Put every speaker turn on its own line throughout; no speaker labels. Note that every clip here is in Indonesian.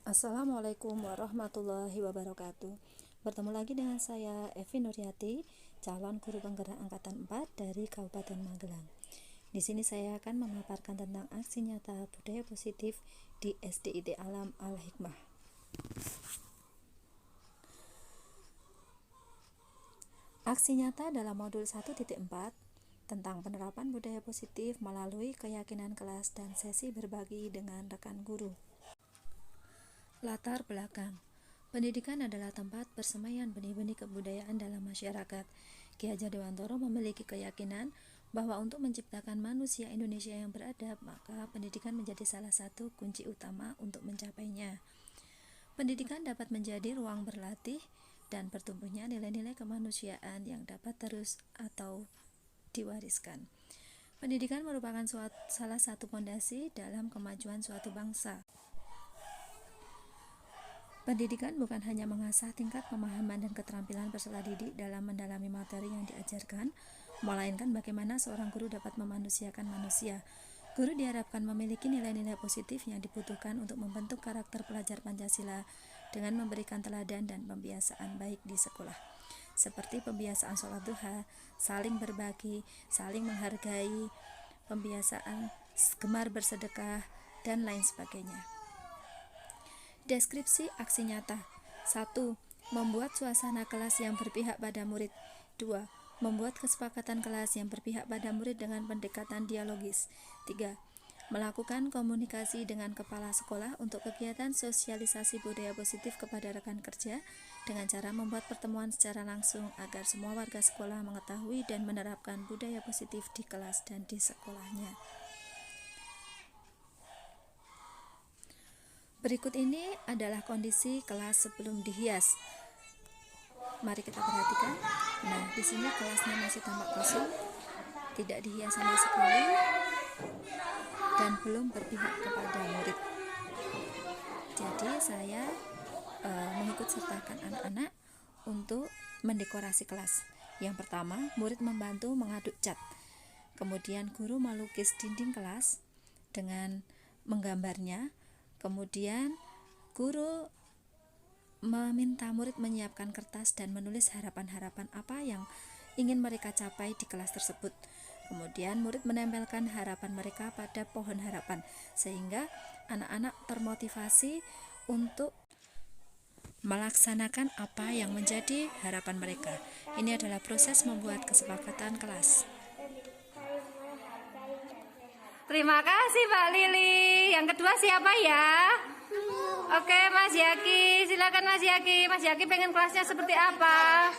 Assalamualaikum warahmatullahi wabarakatuh. Bertemu lagi dengan saya Evi Nuryati, calon guru penggerak angkatan 4 dari Kabupaten Magelang. Di sini saya akan memaparkan tentang aksi nyata budaya positif di SDIT Alam Al-Hikmah. Aksi nyata dalam modul 1.4 tentang penerapan budaya positif melalui keyakinan kelas dan sesi berbagi dengan rekan guru. Latar belakang. Pendidikan adalah tempat persemaian benih-benih kebudayaan dalam masyarakat. Ki Hajar Dewantoro memiliki keyakinan bahwa untuk menciptakan manusia Indonesia yang beradab, maka pendidikan menjadi salah satu kunci utama untuk mencapainya. Pendidikan dapat menjadi ruang berlatih dan bertumbuhnya nilai-nilai kemanusiaan yang dapat terus atau diwariskan. Pendidikan merupakan salah satu fondasi dalam kemajuan suatu bangsa. Pendidikan bukan hanya mengasah tingkat pemahaman dan keterampilan peserta didik dalam mendalami materi yang diajarkan, melainkan bagaimana seorang guru dapat memanusiakan manusia. Guru diharapkan memiliki nilai-nilai positif yang dibutuhkan untuk membentuk karakter pelajar Pancasila dengan memberikan teladan dan pembiasaan baik di sekolah, seperti pembiasaan sholat duha, saling berbagi, saling menghargai, pembiasaan gemar bersedekah, dan lain sebagainya. Deskripsi aksi nyata. 1. Membuat suasana kelas yang berpihak pada murid. 2. Membuat kesepakatan kelas yang berpihak pada murid dengan pendekatan dialogis. 3. Melakukan komunikasi dengan kepala sekolah untuk kegiatan sosialisasi budaya positif kepada rekan kerja dengan cara membuat pertemuan secara langsung agar semua warga sekolah mengetahui dan menerapkan budaya positif di kelas dan di sekolahnya. Berikut ini adalah kondisi kelas sebelum dihias. Mari kita perhatikan. Nah, di sini kelasnya masih tampak kosong, tidak dihias sama sekali, dan belum berpihak kepada murid. Jadi saya mengikut sertakan anak-anak untuk mendekorasi kelas. Yang pertama, murid membantu mengaduk cat. Kemudian guru melukis dinding kelas dengan menggambarnya. Kemudian guru meminta murid menyiapkan kertas dan menulis harapan-harapan apa yang ingin mereka capai di kelas tersebut. Kemudian murid menempelkan harapan mereka pada pohon harapan, sehingga anak-anak termotivasi untuk melaksanakan apa yang menjadi harapan mereka. Ini adalah proses membuat kesepakatan kelas.
Terima kasih Mbak Lili. Yang kedua siapa ya? Oke, Mas Yaki. Silakan Mas Yaki. Mas Yaki pengen kelasnya seperti apa?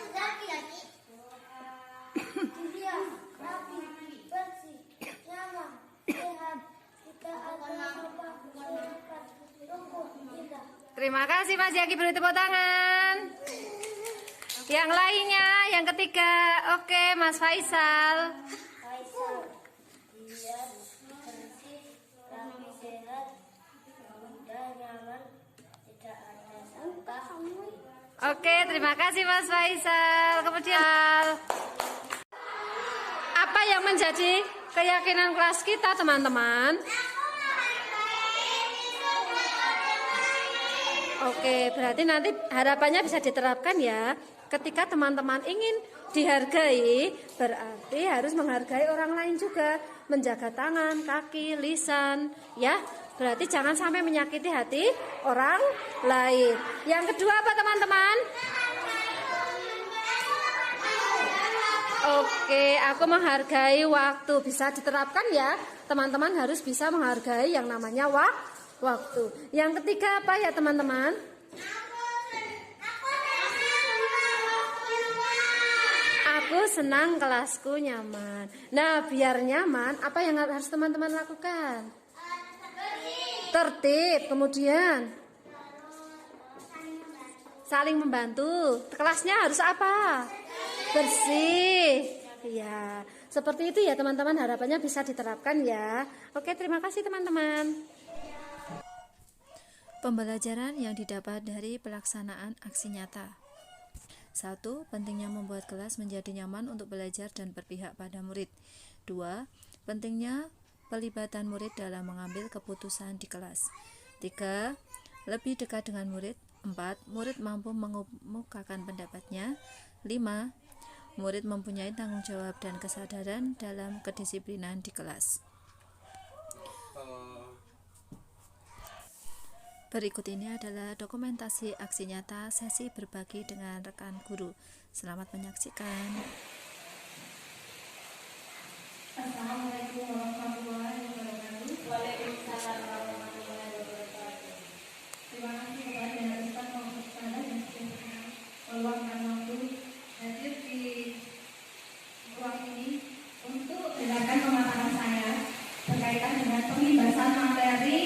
Terima kasih Mas Yaki, beri tepuk tangan. Yang lainnya, yang ketiga. Oke, Mas Faisal. Oke, terima kasih Mas Faisal. Kemudian apa yang menjadi keyakinan kelas kita, teman-teman? Oke, berarti nanti harapannya bisa diterapkan ya. Ketika teman-teman ingin dihargai, berarti harus menghargai orang lain juga, menjaga tangan, kaki, lisan, ya. Berarti jangan sampai menyakiti hati orang lain. Yang kedua apa teman-teman? Oke, aku menghargai waktu. Bisa diterapkan ya. Teman-teman harus bisa menghargai yang namanya waktu. Yang ketiga apa ya teman-teman? Aku senang kelasku nyaman. Nah, biar nyaman, apa yang harus teman-teman lakukan? Tertib, kemudian saling membantu. Kelasnya harus apa? Bersih. Ya, seperti itu ya teman-teman, harapannya bisa diterapkan ya. Oke, terima kasih teman-teman.
Pembelajaran yang didapat dari pelaksanaan aksi nyata. 1. Pentingnya membuat kelas menjadi nyaman untuk belajar dan berpihak pada murid. 2. Pentingnya pelibatan murid dalam mengambil keputusan di kelas. 3. lebih dekat dengan murid. 4. Murid mampu mengemukakan pendapatnya. 5. Murid mempunyai tanggung jawab dan kesadaran dalam kedisiplinan di kelas. Berikut ini adalah dokumentasi aksi nyata sesi berbagi dengan rekan guru. Selamat menyaksikan.
Assalamualaikum warahmatullahi wabarakatuh. Waalaikumsalam warahmatullahi wabarakatuh. Terima kasih kepada Ustaz Muhammad Saleh yang sudah meluangkan waktu hadir di ruang ini untuk mendengarkan pemaparan saya berkaitan dengan pembahasan materi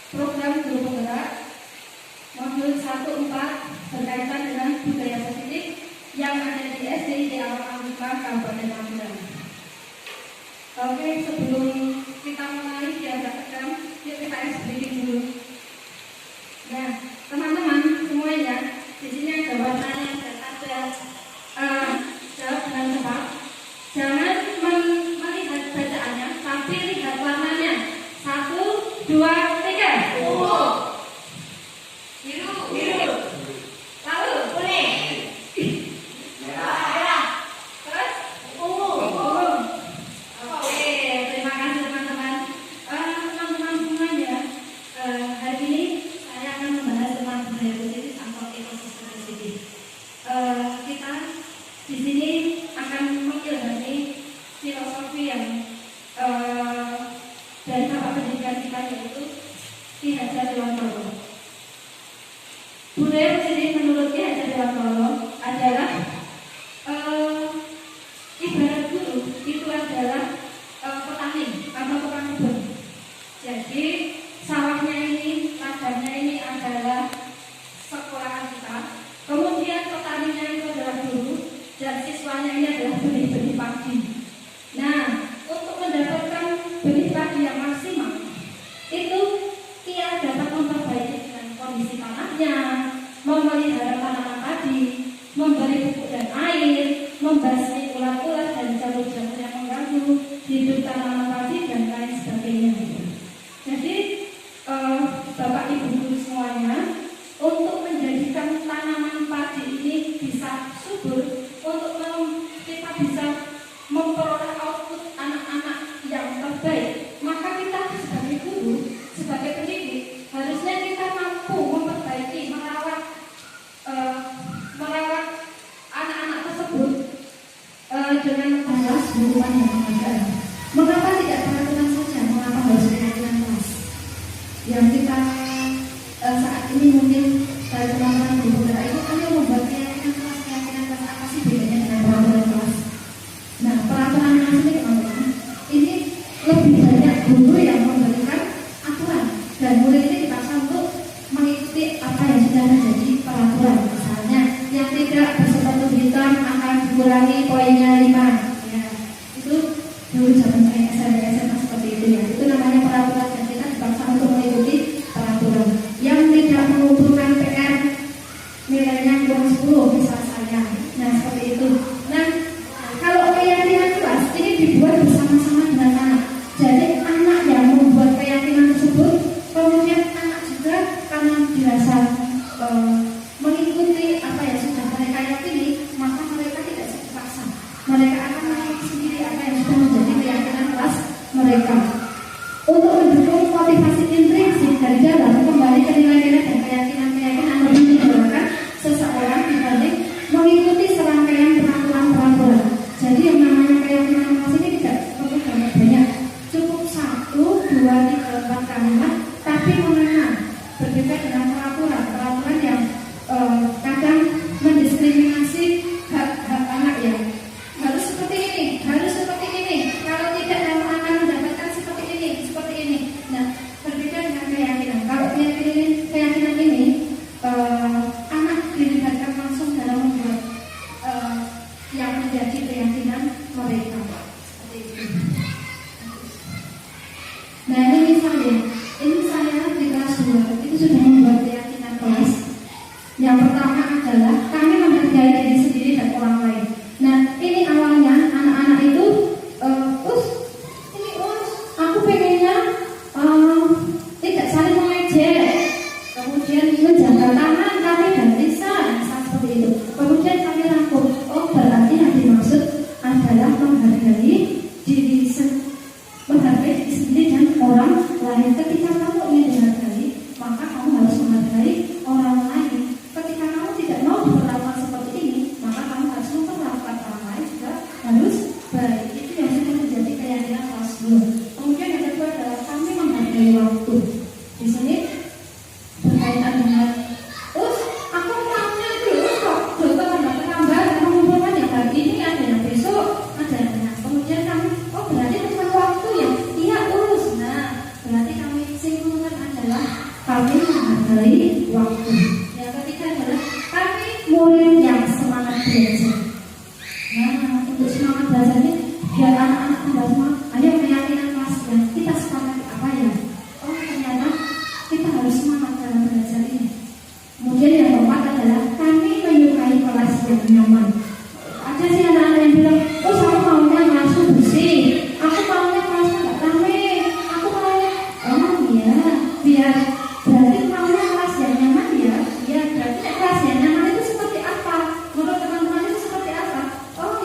program guru penggerak modul 1/4 berkaitan dengan budaya positif yang ada di SD di Alam Amrika Kabupaten Magelang. Oke, sebelum kita mulai diadakan, yuk kita explain dulu. Nah, teman-teman semuanya, di sini ada warnanya dan ada jawab dengan cepat. Jangan melihat bacaannya, tapi lihat warnanya. 1, 2, 3. Ungu, biru, lalu kuning, merah, terus ungu. Oke, terima kasih teman-teman. Teman-teman semuanya, hari ini saya akan membahas tentang budaya positif atau ekosistem positif. Kita di sini akan mengilhami filosofi yang dari Bapak Pendidikan kita, yaitu Ki Hajar Dewantara. Budaya positif menurut Ki Hajar Dewantara adalah ibarat guru itu adalah petani atau tukang kebun. Jadi sawahnya ini, ladangnya ini adalah sekolahan kita. Kemudian petaninya itu adalah guru dan siswanya ini adalah benih-benih padi. Nah, untuk mendapatkan benih padi yang maksimal itu ia dapat memperbaiki dengan kondisi tanahnya, memelihara tanaman padi, memberi pupuk dan air, membasmi ulat-ulat dan jamur-jamur yang mengganggu hidup tanaman padi dan lain sebagainya. Jadi Bapak Ibu guru semuanya, untuk menjadikan tanaman padi ini bisa subur, untuk kita bisa memperoleh output anak-anak yang terbaik, maka kita sebagai guru, sebagai pendidik, harusnya kita mampu memperbaiki, merawat anak-anak tersebut dengan kelas lingkungan yang memadai. Mengapa tidak peraturan saja? Mengapa harus keyakinan kelas? Yang kita saat ini mungkin teman-teman guru itu hanya membuat keyakinan kelas apa sih bedanya dengan peraturan kelas? Nah, peraturan kelas ini teman-teman, ini lebih banyak guru yang memberikan aturan dan murid ini dipaksa untuk mengikuti apa yang sudah menjadi peraturan. Misalnya, yang tidak bersepatu hitam akan dikurangi poinnya 5. Ya, itu dulu zaman saya SMA seperti itu ya. Itu namanya peraturan dan kita dipaksa untuk mengikuti peraturan. Yang tidak mengumpulkan PR nilainya kurang 10 misal saya. Nah, seperti itu. Nah, kalau keyakinan kelas ini dibuat bersama-sama dengan anak. Jadi anak yang membuat keyakinan tersebut, kemudian anak juga karena dirasa mengikuti apa yang sudah mereka yakini, maka mereka tidak dipaksa. Mereka akan mengikuti sendiri apa yang sudah menjadi keyakinan kelas mereka. Untuk mendukung motivasi intrinsik dari dalam, kembali ke nilai-nilai dan keyakinan-keyakinan lebih diharapkan seseorang dibanding mengikuti serangkaian peraturan-peraturan. Jadi yang namanya keyakinan kelas ini tidak perlu banyak-banyak, cukup 1, 2, 3, 4 kalimat, tapi mengenal. Berbeda dengan peraturan yang kadang mendiskriminasi hak-hak anak ya. Harus seperti ini, harus seperti ini. Kalau tidak, kamu akan mendapatkan seperti ini. Nah, berbeda dengan keyakinan. Kalau keyakinan ini anak dilibatkan langsung dalam membuat yang menjadi keyakinan mereka. Seperti itu. Nah, ini misalnya, saya di kelas 2 itu sudah membuat keyakinan kelas. Yang pertama adalah kami menghargai diri sendiri dan orang lain. Nah, ini awalnya anak-anak itu aku pengennya tidak saling mengejek. kemudian menjaga tangan kami dan Lisa, seperti itu. Kemudian kami rangkum, oh berarti yang dimaksud adalah menghargai diri sendiri dan orang lain. Ketika kamu ingin dihargai, maka kamu harus menghargai orang lain. Ketika kamu tidak mau diperlakukan seperti ini, maka kamu harus memperlakukan orang lain juga harus baik. Itu yang sudah menjadi keyakinan kelas 2. Kemudian yang kedua adalah kami menghargai waktu. Di sini berkaitan dengan aku maunya dulu kok dokter menambah mengumpulkan yang hari ini ada yang besok ada yang kemudian kami berarti bukan waktu ya iya urus. Nah berarti kami simpulkan adalah kami menghargai waktu. Yang ketiga adalah kami murid yang semangat belajar. Nah untuk semangat belajarnya biar anak-anak tambah semangat, ayo keyakinan kelas yang kita sepakat apa ya, ternyata kita harus semangat dalam belajar ini. Kemudian yang keempat adalah kami menyukai kelas yang nyaman. Ada sih anak-anak yang bilang, saya maunya kelasku bersih, aku maunya kelasku gak rame, aku maunya iya, biar berarti maunya kelas yang nyaman ya. Ya berarti kelas yang nyaman itu seperti apa? Menurut teman-teman itu seperti apa?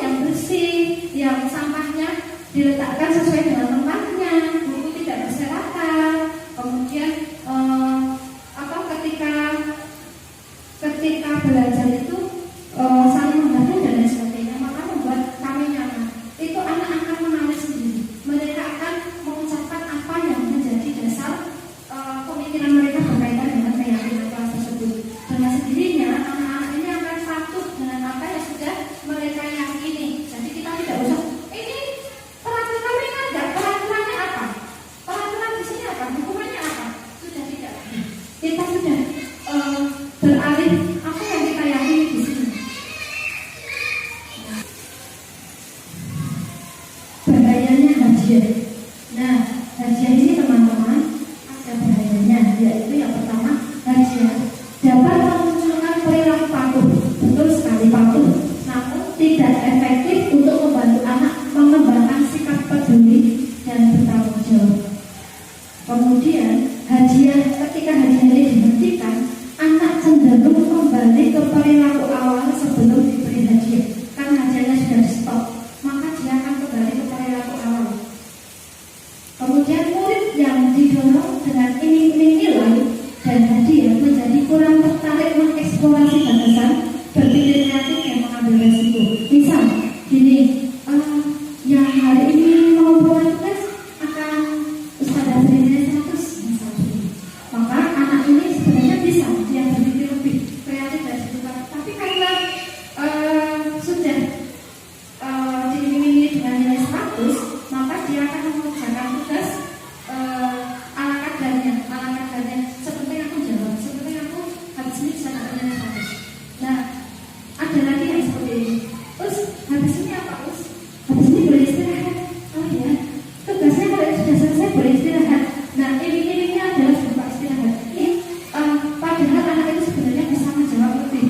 Yang bersih, yang sampahnya diletakkan sesuai dengan tempatnya, buku tidak berserakan. Kemudian ketika belajar itu saling membantu dan lain sebagainya, maka membuat kami nyaman. Itu anak akan mengalir sendiri. Mereka akan mengucapkan apa yang menjadi dasar pemikiran mereka berkaitan dengan keyakinan kelas tersebut. Dengan sendirinya anak-anak ini akan patuh dengan apa yang sudah mereka yakini. Jadi kita tidak usah ini peraturan mereka enggak, peraturannya apa? Peraturan di sini apa? Hukumannya apa? Sudah tidak. Kita sudah beralih apa yang kita yakini di sini. Bahayanya hadiah. Nah, hadiah ini teman-teman ada bahayanya, yaitu yang pertama hadiah dapat memunculkan perilaku patuh. Betul sekali patuh, namun tidak efektif untuk membantu anak mengembangkan sikap peduli dan bertanggung jawab. Kemudian hadiah, ketika hadiah ini dihentikan, anak cenderung kembali ke perilaku awal sebelum diberi hadiah. Karena hadiahnya sudah stop, maka dia akan kembali ke perilaku awal. Kemudian murid yang didorong dengan iming-iming nilai dan hadiah menjadi kurang tertarik mengeksplorasi batasan, berpikir kreatif dan mengambil resiko. Misal, gini, yang hari ini mau buat tugas akan Ustazah beri nilai 100 misalnya. Maka anak ini sebenarnya bisa dia berpikir lebih kreatif dan juga, tapi karena sudah diiming-imingi dengan nilai 100, maka dia akan mengerjakan tugas ala kadarnya. Seperti aku jawab, seperti aku habis ini bisa dapat nilai 100. Nah, ada lagi yang seperti ini. Terus habis ini apa? Habis ini boleh istirahat. Oh ya, tugasnya kalau sudah selesai boleh istirahat. Nah, iming-imingnya adalah berupa istirahat. Padahal anak itu sebenarnya bisa menjawab lebih,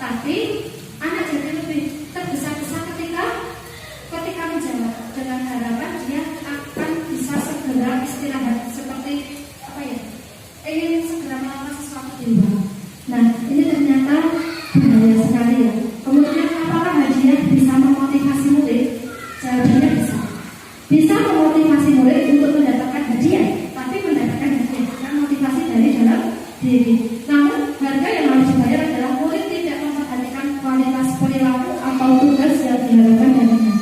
tapi anak jadi lebih tergesa-gesa ketika menjawab dengan harapan dia akan bisa segera istirahat, seperti apa ya? Ingin segera melakukan sesuatu di luar. Nah, ini ternyata bahaya sekali ya. Kemudian apakah hadiah bisa memotivasi murid? Jawabannya bisa. Bisa memotivasi murid untuk mendapatkan hadiah, tapi mendapatkan hadiah dengan motivasi dari dalam diri. Namun harga yang harus dibayar adalah murid tidak memperhatikan kualitas perilaku atau tugas yang diharapkan darinya.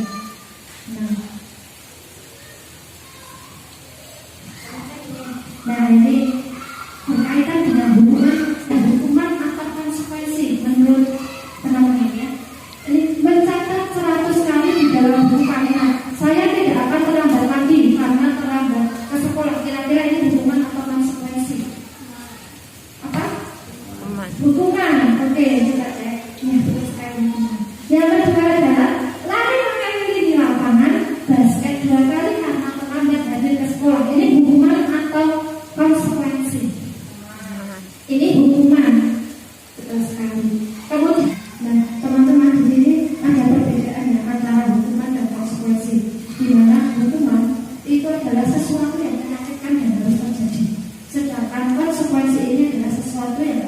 Nah ini berkaitan dengan hukuman atau konsekuensi menurut teman-teman ya. Ini mencatat 100 kali di dalam buku kalian. Saya tidak akan terlambat lagi karena terlambat ke sekolah. Kira-kira ini hukuman atau konsekuensi? Apa? Hukuman. Oke, coba cek. Ya, betul sekali. Yang kedua adalah lari mengelilingi di lapangan basket 2 kali karena terlambat hadir ke sekolah. Ini hukuman atau konsekuensi? Ini hukuman. Betul sekali. Kemudian, nah teman-teman di sini ada perbedaannya antara hukuman dan konsekuensi. Di mana hukuman itu adalah sesuatu yang menyakitkan dan harus terjadi, sedangkan konsekuensi ini adalah sesuatu yang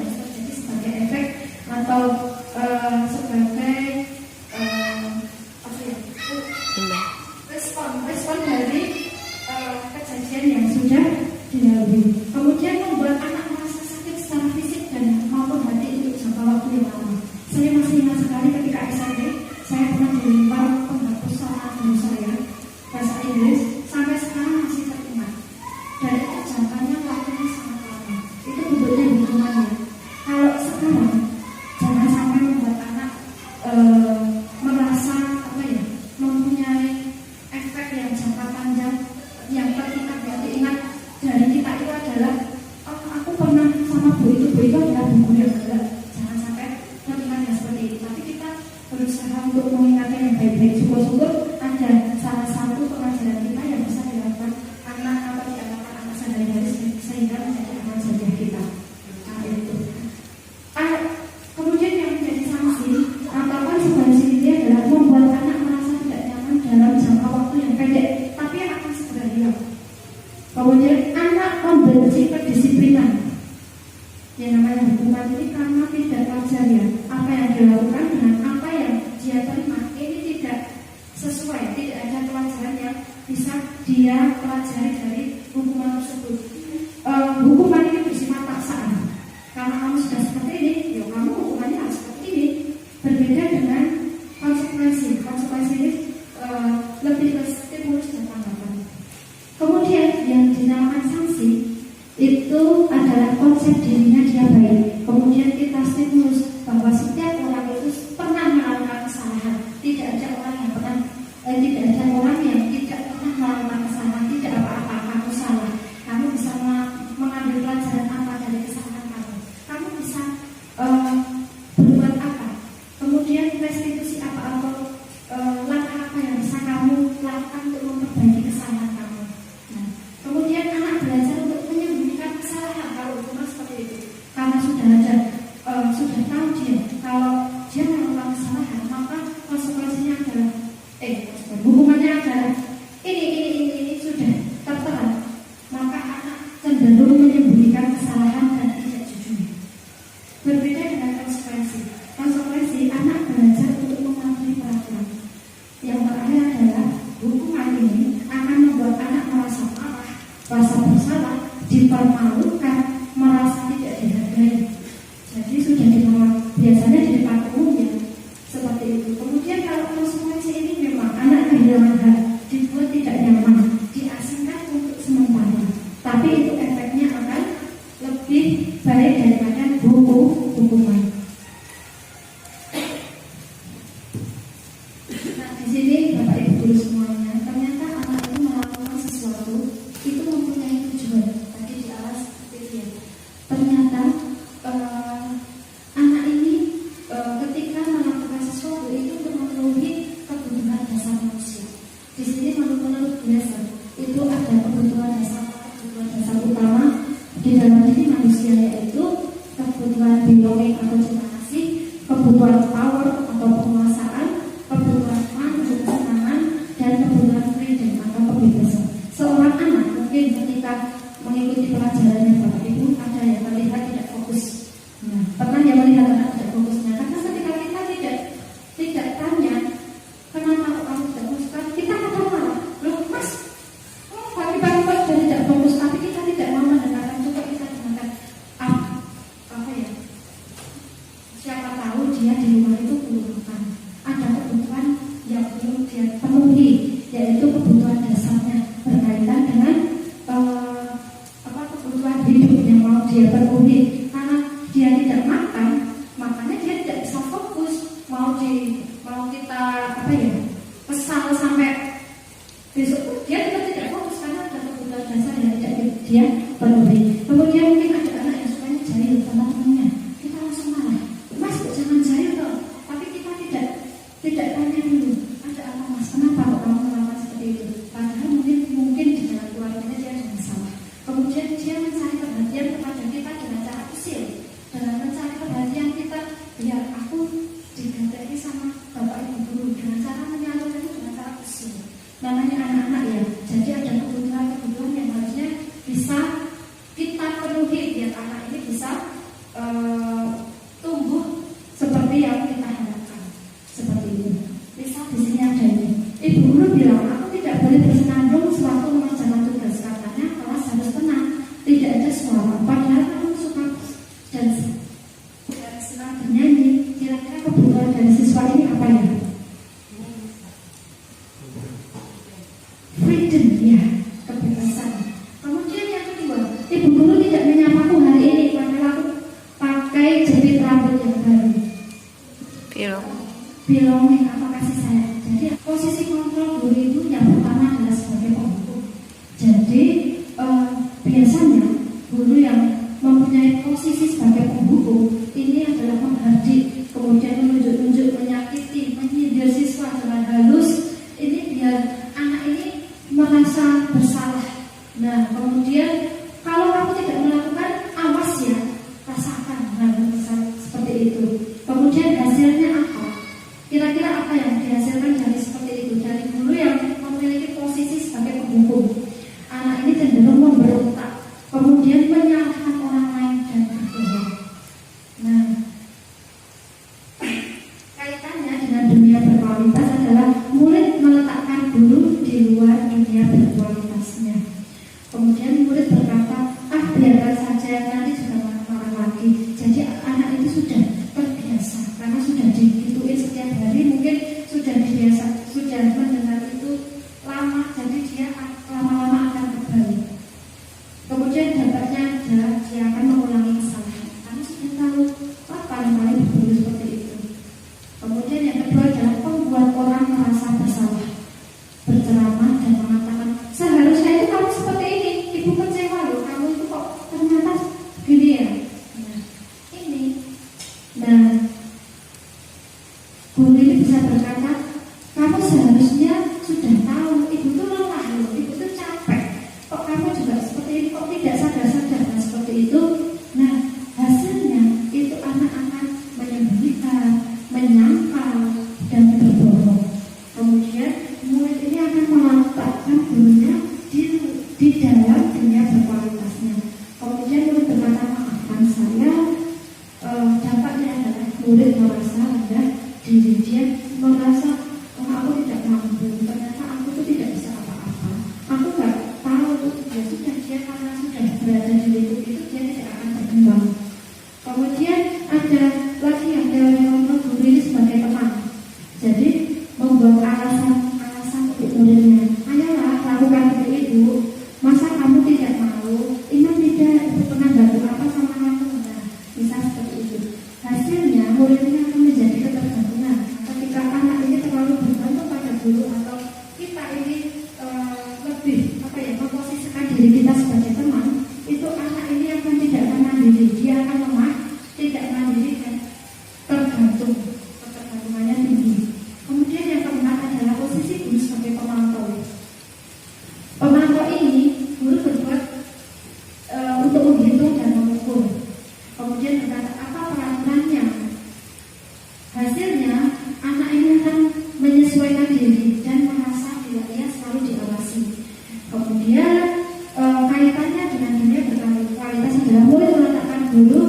pernah sama bu itu adalah bu yang enggak, jangan sampai terlihat seperti itu. Tapi kita berusaha untuk mengingatkan yang baik-baik. Syukur-syukur ada salah satu pengajaran kita yang bisa dilakukan anak atau dilakukan anak sadar sehingga menjadi anak saja kita. Nah itu. Kemudian yang menjadi sanksi atau konsekuensi ini adalah membuat anak merasa tidak nyaman dalam jangka waktu yang pendek, tapi yang akan segera hilang. Kemudian anak membenci kedisiplinan. Yang namanya hukuman ini karena tidak wajar ya. Apa yang dilakukan dengan apa yang dia terima ini tidak sesuai, tidak ada pelajaran yang bisa dia pelajari dari hukuman tersebut. Hukuman ini bersifat paksaan. Karena kamu sudah seperti ini, ya kamu hukumannya harus seperti ini. Berbeda dengan konsekuensi. Konsekuensi ini lebih ke stimulus dan tanggapan. Kemudian yang dinamakan sanksi itu adalah konsep dirinya dia baik. Kemudian kita stimulus bahwa setiap orang itu pernah melakukan kesalahan. Tidak ada orang yang pernah, tidak ada orang yang tidak pernah melakukan kesalahan. Tidak apa-apa, kamu salah. Kamu bisa mengambil pelajaran apa dari kesalahan kamu. Kamu bisa berbuat apa. Kemudian restitusi apa atau langkah apa yang bisa kamu lakukan untuk memperbaiki kesalahan kamu. Nah, kemudian anak belajar untuk menyembunyikan kesalahan kalau hukuman seperti itu. Karena sudah ada, sudah tahu dia kalau dia melakukan kesalahan, maka konsekuensinya adalah hukumannya adalah ini sudah tertera. Maka anak cenderung menyembunyikan kesalahan dan tidak jujur. Berbeda dengan konsekuensi. Konsekuensi anak belajar untuk mematuhi peraturan. Yang terakhir adalah hukuman ini akan membuat anak merasa marah, merasa bersalah, dipermalukan, merasa tidak dihargai. Jadi sudah ditolak. Biasanya di depan umum ya seperti itu. Kemudian kalau konsekuensi ini memang anak kehilangan hak, dibuat tidak nyaman, diasingkan untuk sementara. Tapi itu efeknya akan lebih baik daripada hukuman. Nah di sini Bapak Ibu guru semuanya, ternyata anak itu melakukan sesuatu itu mempunyai tujuan. Tadi di awal seperti itu ya. Ternyata anak ini ketika melakukan sesuatu itu untuk memenuhi kebutuhan dasar manusia. Di sini menurut dasar itu ada kebutuhan dasar utama di dalam diri manusia, yaitu kebutuhan belonging atau cinta kasih, kebutuhan power atau penguasaan, kebutuhan fun atau kesenangan, dan kebutuhan freedom atau kebebasan. Seorang anak mungkin ketika mengikuti pelajarannya Bapak Ibu ada yang terlihat tidak fokus. Nah, pernah yang melihat anak tidak fokusnya? Karena ketika kita tidak tanya kenapa kamu tidak fokus, kita akan marah. Loh mas, pagi-pagi kok sudah tidak fokus, tapi kita tidak mau mendengarkan. Coba kita dengarkan apa ya? Siapa tahu dia di rumah itu kelulukan. Ada kebutuhan yang belum dia penuhi, yaitu kebutuhan dasarnya berkaitan dengan kebutuhan hidup yang mau dia penuhi. Karena dia tidak makan, makanya dia tidak bisa fokus. Mau kita kesal sampai besok pun dia tidak fokus karena ada kebutuhan dasar yang tidak dia penuhi. Kemudian mungkin ada anak yang sukanya jahil sama temannya, kita langsung marah, mas kok jangan jahil toh. Tapi kita tidak tanya dulu, ada apa mas, kenapa kok kamu melakukan seperti itu. Padahal mungkin di dalam keluarganya dia ada masalah. Kemudian dia mencari perhatian kepada kita dengan cara usil, dengan mencari perhatian kita, biar aku diganti sama Bapak Ibu guru, dengan cara menyalurkan itu dengan cara usil. Namanya anak-anak ya. Jadi ada kebutuhan yang harusnya bisa kita penuhi biar anak ini bisa tumbuh seperti yang kita harapkan. Seperti itu. Bisa di sini ada ini. Ibu guru bilang aku tidak boleh bersenandung sewaktu mengerjakan tugas, katanya kelas harus tenang, tidak ada suara. Padahal kamu suka dan senang bernyanyi. Kira-kira kebutuhan dari siswa ini apa ya? Freedom ya, kebebasan. Kemudian yang kedua, ibu guru tidak menyapaku hari ini padahal aku pakai jepit rambut yang baru. Belonging atau kasih sayang. Jadi posisi kontrol guru itu yang pertama adalah sebagai pembuku. Jadi biasanya guru yang mempunyai murid merasa rendah diri, dia merasa oh aku tidak mampu, ternyata aku tuh tidak bisa apa-apa, aku nggak tahu tuh, ya sudah, dia karena sudah berada di lingkup itu dia tidak akan berkembang. Kemudian ada lagi yang teori kontrol guru ini sebagai teman, jadi membuat alasan untuk muridnya, ayolah lakukan seperti itu, masa kamu tidak mau, ingat tidak itu pernah bantu apa sama kamu, nah bisa seperti itu. Hasilnya muridnya akan menjadi ketergantungan. Ketika anak ini terlalu bergantung pada guru atau kita ini lebih memposisikan diri kita sebagai teman, itu anak ini akan tidak mandiri, dia akan lemah, tidak mandiri dan tergantung, ketergantungannya tinggi. Kemudian yang keempat adalah posisi guru sebagai pemantau. Pemantau ini guru berbuat untuk menghitung dan mengukur, kemudian berkata apa peraturannya. Hasilnya anak ini akan menyesuaikan diri dan merasa bila ia selalu diawasi. Kemudian kaitannya dengan dunia berkualitas adalah mulai meletakkan dulu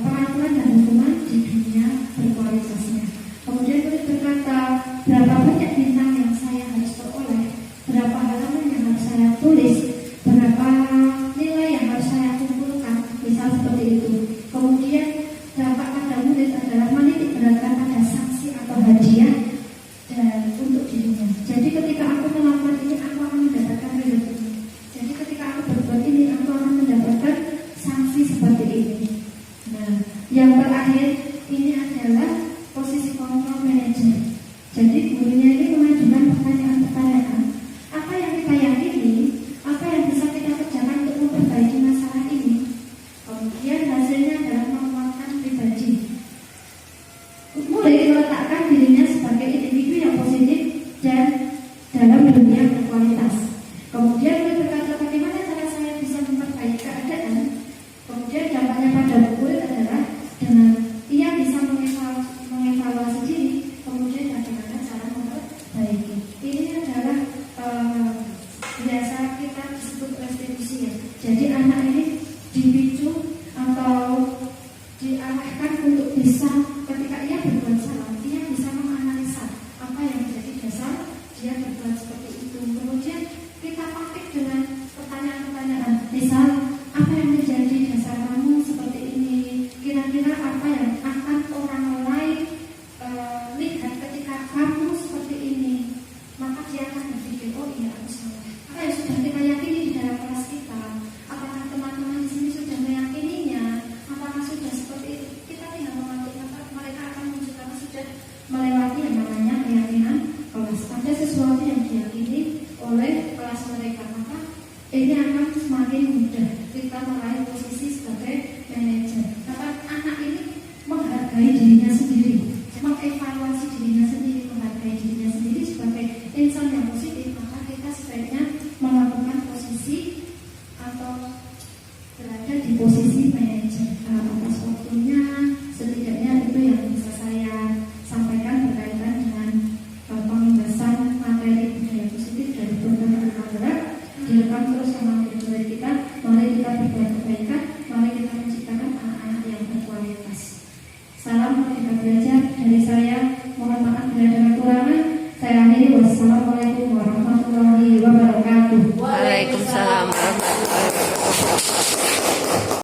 peraturan dan hukuman di dunia berkualitasnya. Kemudian murid berkata berapa banyak bintang yang saya harus peroleh, berapa halaman yang harus saya tulis, berapa nilai yang harus saya kumpulkan, misal seperti itu. Kemudian dampak pada murid adalah menitik beratkan pada sanksi atau hadiah dan untuk dirinya. Jadi ketika aku melakukan ini, aku akan mendapatkan reward ini. Jadi ketika aku berbuat ini, aku akan mendapatkan sanksi seperti ini. Nah, yang terakhir ini adalah posisi kontrol manajer. Jadi gurunya ini mengajukan pertanyaan-pertanyaan, apa yang kita yakini, apa yang bisa kita kerjakan untuk memperbaiki masalah ini. Kemudian hasilnya adalah menguatkan pribadi. Mulai meletakkan dirinya sebagai individu yang positif dan dalam dunia berkualitas. Kemudian dia berkata bagaimana cara saya bisa memperbaiki keadaan. Kemudian dampaknya pada murid adalah dengan ia bisa mengevaluasi diri, kemudian bagaimana cara memperbaiki. Ini adalah biasa kita disebut restitusi ya. Jadi anak ini dipicu atau diarahkan untuk bisa ketika ia berbuat salah, ia bisa menganalisa apa yang menjadi dasar dia berbuat seperti itu. Kemudian kita pakai dengan pertanyaan-pertanyaan, misal apa yang menjadi dasar kamu seperti ini, kira-kira apa yang akan orang lain lihat ketika kamu seperti ini, maka dia akan berpikir oh iya aku salah. Apa yang sudah kita yakini di dalam kelas kita, apakah teman-teman di sini sudah meyakininya, apakah sudah seperti itu, kita tinggal memantau, maka mereka akan menunjukkan sudah melewati yang namanya keyakinan kelas. Ada sesuatu yang diyakini oleh kelas mereka, maka ini akan semakin mudah kita meraih posisi sebagai manajer. Karena anak ini menghargai dirinya sendiri, mengevaluasi dirinya sendiri, menghargai dirinya sendiri sebagai insan yang positif, maka kita sebaiknya melakukan posisi atau berada di posisi manajer. Atas waktunya, setidaknya itu yang bisa saya sampaikan berkaitan dengan pembahasan materi budaya positif dari program Rumah. Direkam terus sama murid kita. Mari kita berbuat kebaikan, mari kita menciptakan anak-anak yang berkualitas. Salam Merdeka Belajar dari saya. Mohon maaf bila ada kekurangan. Saya akhiri. Wassalamualaikum.